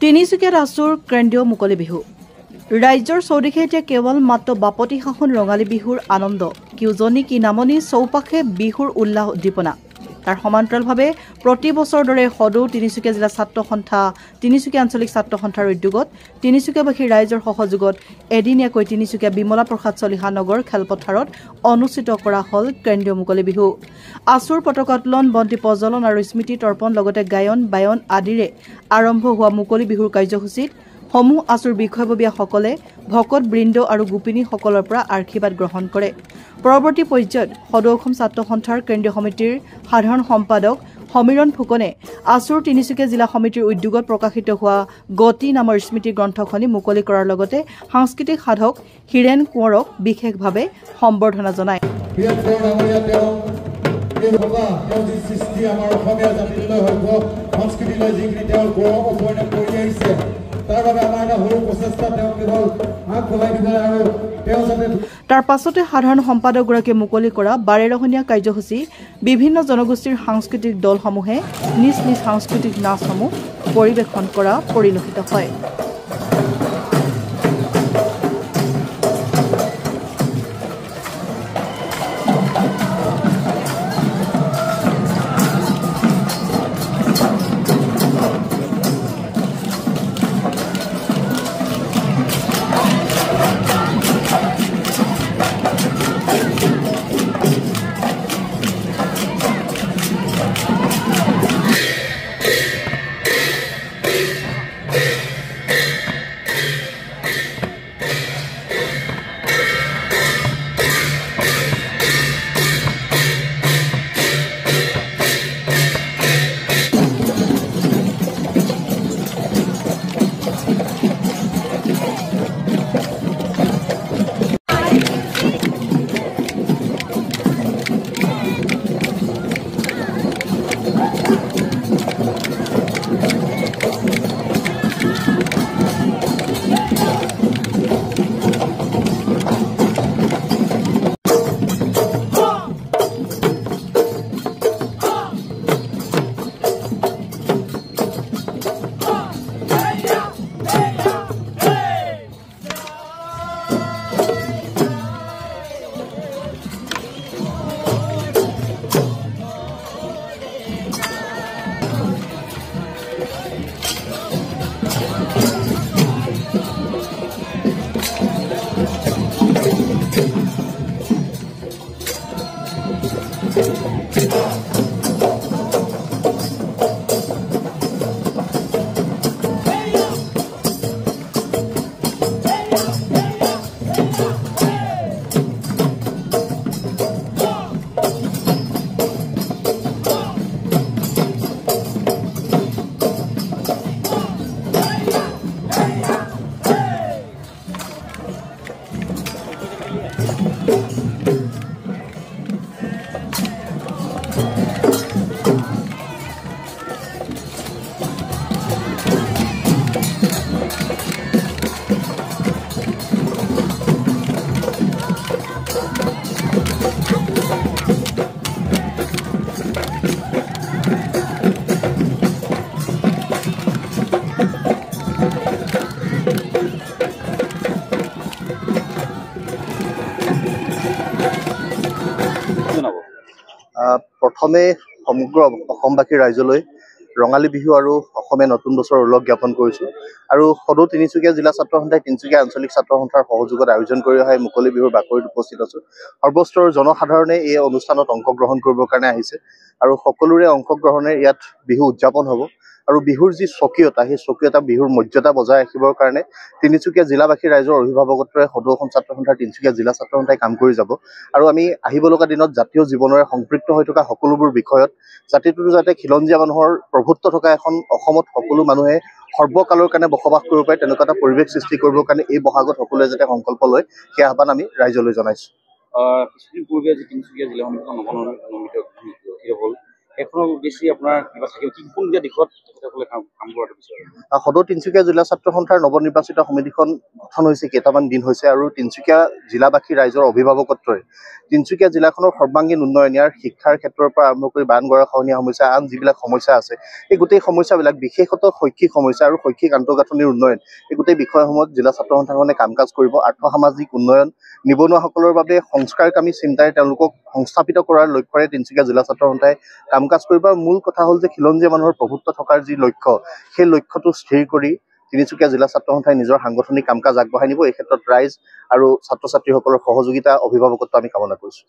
তিনিচুকীয়াত আছুৰ কেন্দ্ৰীয় মুকলি বিহু ৰাজ্যৰ চৌদিশে এতিয়া কেৱল মাত্ৰ বাপতি সাহোন ৰঙালী বিহুৰ আনন্দ কি উজনি কি নামনি চৌপাশে বিহুৰ উল্লাহ উদ্দীপনা তাৰ সমান্তৰালভাৱে প্ৰতি বছৰ দৰে সদৌ তিনিচুকীয়া জিলা ছাত্ৰ সন্থা তিনিচুকীয়া আঞ্চলিক ছাত্ৰ সন্থাৰ উদ্যোগত তিনিচুকীয়াবাসী ৰাইজৰ সহযোগত এদিনীয়াকৈ তিনিচুকীয়া বিমলা প্ৰসাদ চলিহা নগৰ খেলপথাৰত অনুষ্ঠিত কৰা হল কেন্দ্ৰীয় মুকলি বিহু আছুৰ পতাকা উত্তোলন বন্তি প্ৰজ্বলন আৰু স্মৃতি তৰ্পণ লগতে গায়ন বায়ন আদিৰে আৰম্ভ হোৱা মুকলি বিহুৰ কাৰ্যসূচীত সমূহ আছুৰ বিষয়ববীয়াসকলে ভকত বৃন্দ আৰু গোপিনীসকলৰ পৰা আশীৰ্বাদ গ্ৰহণ কৰে পৰৱৰ্তী পৰ্যায়ত সদৌ অসম ছাত্ৰ সন্থাৰ কেন্দ্ৰীয় সমিতিৰ সাধাৰণ সম্পাদক সমীৰণ ফুকনে আছুৰ তিনিচুকীয়া জিলা সমিতিৰ উদ্যোগত প্ৰকাশিত হোৱা গতি নামৰ স্মৃতি গ্ৰন্থখনি মুকলি কৰাৰ লগতে সাংস্কৃতিক সাধক হিৰেণ কোঁৱৰক বিশেষভাৱে সম্বৰ্ধনা জনায় তাৰ পাছতে সাধাৰণ সম্পাদকগৰাকীয়ে মুকলি কৰা 12 ৰহণীয়া কাৰ্যসূচী বিভিন্ন জনগোষ্ঠীৰ সাংস্কৃতিক দলসমূহে নিজ নিজ সাংস্কৃতিক নাচসমূহ পৰিৱেশন কৰা পৰিলক্ষিত হয় প্ৰথমে সমগ্ৰ অসমবাসী ৰাইজলৈ ৰঙালী বিহু আৰু অসমীয়া নতুন বছৰৰ উল্লেখ জ্ঞাপন কৰিছোঁ আৰু সদৌ তিনিচুকীয়া জিলা ছাত্ৰ সন্থাই তিনিচুকীয়া আঞ্চলিক ছাত্ৰ সন্থাৰ সহযোগত আয়োজন কৰি অহা মুকলি বিহুৰ বাকৰিত উপস্থিত আছোঁ সৰ্বস্তৰৰ জনসাধাৰণে এই অনুষ্ঠানত অংশগ্ৰহণ কৰিবৰ কাৰণে আহিছে আৰু সকলোৰে অংশগ্ৰহণে ইয়াত বিহু উদযাপন হ'ব আৰু বিহুৰ যি স্বকীয়তা সেই স্বকীয়তা বিহুৰ মৰ্যাদা বজাই ৰাখিবৰ কাৰণে তিনিচুকীয়া জিলাবাসী ৰাইজৰ অভিভাৱকত্বৰে সদৌ অসম ছাত্ৰ সন্থাৰ তিনিচুকীয়া জিলা ছাত্ৰ সন্থাই কাম কৰি যাব আৰু আমি আহিব লগা দিনত জাতীয় জীৱনেৰে সম্পৃক্ত হৈ থকা সকলোবোৰ বিষয়ত জাতিটোৰ যাতে খিলঞ্জীয়া মানুহৰ প্ৰভুত্ব থকা এখন অসমত সকলো মানুহে সৰ্বকালৰ কাৰণে বসবাস কৰিব পাৰে তেনেকুৱা এটা পৰিৱেশ সৃষ্টি কৰিবৰ কাৰণে এই বহাগত সকলোৱে যাতে সংকল্প লয় সেই আহ্বান আমি ৰাইজলৈ জনাইছোঁ। কিছুদিন পূৰ্বে আজি তিনিচুকীয়া জিলা সমিতিখন নৱনিৰ্মিত হ'ল এখনো বেছি আপোনাৰ কিবা থাকিব কি কোনটা দিশত তেখেতসকলে কাম কৰাটো বিচাৰে? সদৌ তিনিচুকীয়া জিলা ছাত্ৰ সন্থাৰ নৱনিৰ্বাচিত সমিতিখন গঠন হৈছে কেইটামান দিন হৈছে আৰু তিনিচুকীয়া জিলাবাসী ৰাইজৰ অভিভাৱকত্বৰে তিনিচুকীয়া জিলাখনৰ সৰ্বাংগীন উন্নয়ন, ইয়াৰ শিক্ষাৰ ক্ষেত্ৰৰ পৰা আৰম্ভ কৰি বান গৰাখহনীয়া সমস্যা, আন যিবিলাক সমস্যা আছে এই গোটেই সমস্যাবিলাক, বিশেষত শৈক্ষিক সমস্যা আৰু শৈক্ষিক আন্তঃগাঁথনিৰ উন্নয়ন, এই গোটেই বিষয়সমূহত জিলা ছাত্ৰ সন্থাখনে কাম কাজ কৰিব। আৰ্থ-সামাজিক উন্নয়ন, নিবনুৱাসকলৰ বাবে সংস্কাৰকামী চিন্তাৰে তেওঁলোকক সংস্থাপিত কৰাৰ লক্ষ্যৰে তিনিচুকীয়া জিলা ছাত্ৰ সন্থাই কাম কাজ কৰিব। আৰু মূল কথা হ'ল যে খিলঞ্জীয়া মানুহৰ প্ৰভুত্ব থকাৰ যি লক্ষ্য, সেই লক্ষ্যটো স্থিৰ কৰি তিনিচুকীয়া জিলা ছাত্ৰ সন্থাই নিজৰ সাংগঠনিক কাম কাজ আগবঢ়াই নিব। এই ক্ষেত্ৰত ৰাইজ আৰু ছাত্ৰ ছাত্ৰীসকলৰ সহযোগিতা, অভিভাৱকত্ব আমি কামনা কৰিছোঁ।